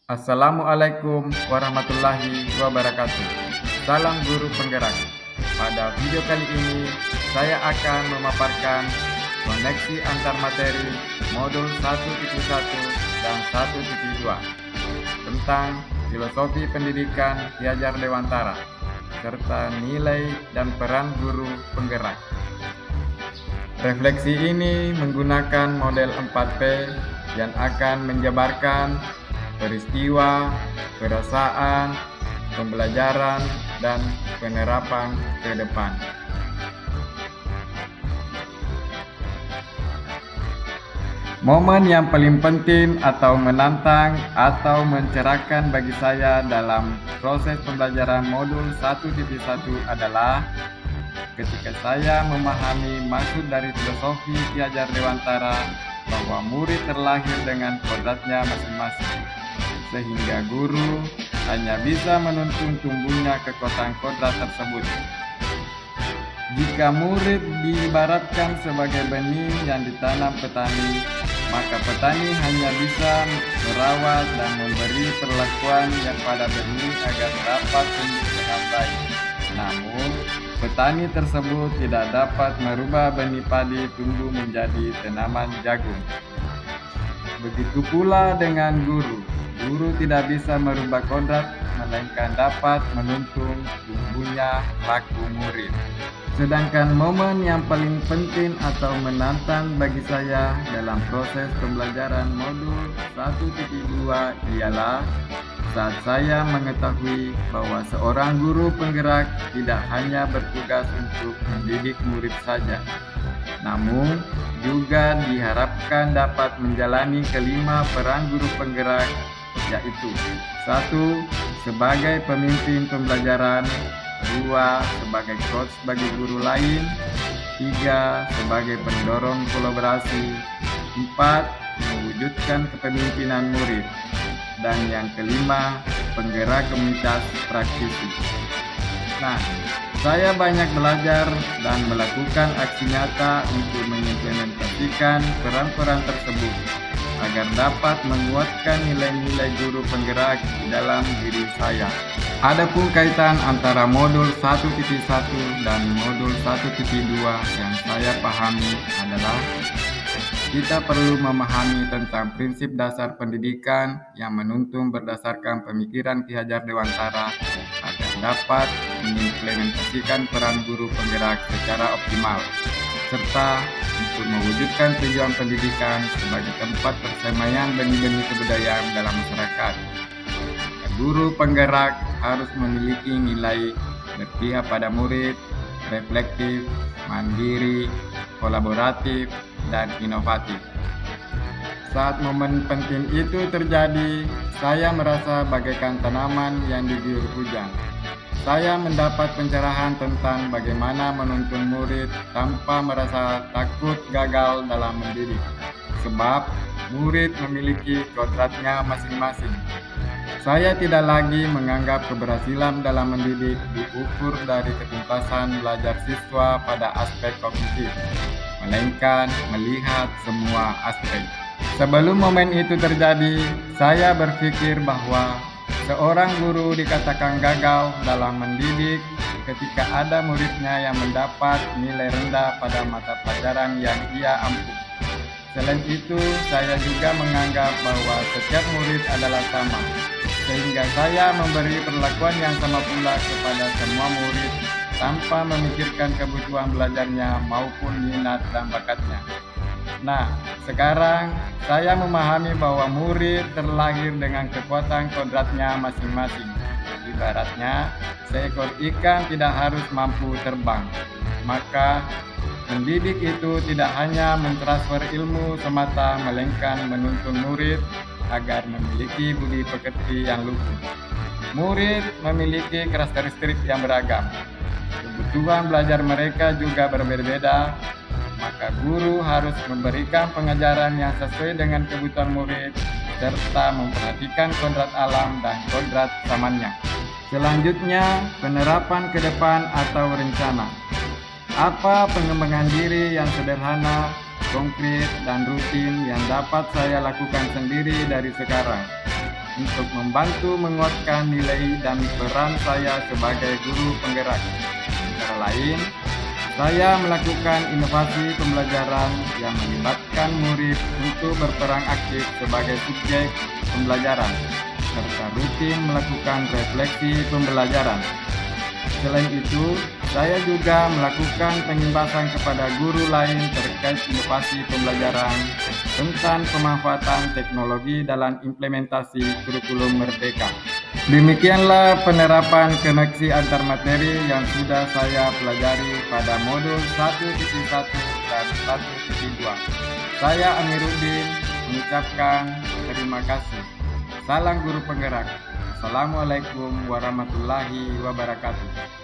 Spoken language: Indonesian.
Assalamualaikum warahmatullahi wabarakatuh. Salam guru penggerak. Pada video kali ini, saya akan memaparkan koneksi antar materi modul 1.1 dan 1.2 tentang filosofi pendidikan Ki Hajar Dewantara serta nilai dan peran guru penggerak. Refleksi ini menggunakan model 4P yang akan menjabarkan peristiwa, perasaan, pembelajaran, dan penerapan ke depan. Momen yang paling penting atau menantang atau mencerahkan bagi saya dalam proses pembelajaran modul 1.1 adalah ketika saya memahami maksud dari filosofi Ki Hajar Dewantara bahwa murid terlahir dengan kodratnya masing-masing, sehingga guru hanya bisa menuntun tumbuhnya kekuatan kodrat tersebut. Jika murid diibaratkan sebagai benih yang ditanam petani, maka petani hanya bisa merawat dan memberi perlakuan yang pada benih agar dapat tumbuh dengan baik. Namun, petani tersebut tidak dapat merubah benih padi tumbuh menjadi tanaman jagung. Begitu pula dengan guru. Guru tidak bisa merubah kodrat, melainkan dapat menuntun tumbuhnya laku murid. Sedangkan momen yang paling penting atau menantang bagi saya dalam proses pembelajaran modul 1.2 ialah saat saya mengetahui bahwa seorang guru penggerak tidak hanya bertugas untuk mendidik murid saja, namun juga diharapkan dapat menjalani kelima peran guru penggerak, yaitu 1. Sebagai pemimpin pembelajaran, 2. Sebagai coach bagi guru lain, 3. Sebagai pendorong kolaborasi, 4. Mewujudkan kepemimpinan murid, dan yang kelima, penggerak komunitas praktisi. Nah, saya banyak belajar dan melakukan aksi nyata untuk mengimplementasikan peran-peran tersebut agar dapat menguatkan nilai-nilai guru penggerak di dalam diri saya. Adapun kaitan antara modul 1.1 dan modul 1.2 yang saya pahami adalah kita perlu memahami tentang prinsip dasar pendidikan yang menuntun berdasarkan pemikiran Ki Hajar Dewantara agar dapat mengimplementasikan peran guru penggerak secara optimal, serta untuk mewujudkan tujuan pendidikan sebagai tempat persemaian benih-benih kebudayaan dalam masyarakat. Guru penggerak harus memiliki nilai berpihak pada murid, reflektif, mandiri, kolaboratif, dan inovatif. Saat momen penting itu terjadi, saya merasa bagaikan tanaman yang diguyur hujan. Saya mendapat pencerahan tentang bagaimana menuntun murid tanpa merasa takut gagal dalam mendidik, sebab murid memiliki kodratnya masing-masing. Saya tidak lagi menganggap keberhasilan dalam mendidik diukur dari ketuntasan belajar siswa pada aspek kognitif, melainkan melihat semua aspek. Sebelum momen itu terjadi, saya berpikir bahwa seorang guru dikatakan gagal dalam mendidik ketika ada muridnya yang mendapat nilai rendah pada mata pelajaran yang ia ampuh. Selain itu, saya juga menganggap bahwa setiap murid adalah sama, sehingga saya memberi perlakuan yang sama pula kepada semua murid tanpa memikirkan kebutuhan belajarnya maupun minat dan bakatnya. Nah, sekarang saya memahami bahwa murid terlahir dengan kekuatan kodratnya masing-masing. Ibaratnya, seekor ikan tidak harus mampu terbang. Maka, mendidik itu tidak hanya mentransfer ilmu semata, melainkan menuntun murid agar memiliki budi pekerti yang luhur. Murid memiliki karakteristik yang beragam. Kebutuhan belajar mereka juga berbeda-beda, maka guru harus memberikan pengajaran yang sesuai dengan kebutuhan murid serta memperhatikan kodrat alam dan kodrat zamannya. Selanjutnya, penerapan ke depan atau rencana. Apa pengembangan diri yang sederhana, konkret, dan rutin yang dapat saya lakukan sendiri dari sekarang? untuk membantu menguatkan nilai dan peran saya sebagai guru penggerak. Antara lain, saya melakukan inovasi pembelajaran yang melibatkan murid untuk berperan aktif sebagai subjek pembelajaran, serta rutin melakukan refleksi pembelajaran. Selain itu, saya juga melakukan pengimbasan kepada guru lain terkait inovasi pembelajaran tentang pemanfaatan teknologi dalam implementasi kurikulum Merdeka. Demikianlah penerapan koneksi antar materi yang sudah saya pelajari pada modul 1.1 dan 1.2. Saya Amiruddin mengucapkan terima kasih. Salam guru penggerak. Assalamualaikum warahmatullahi wabarakatuh.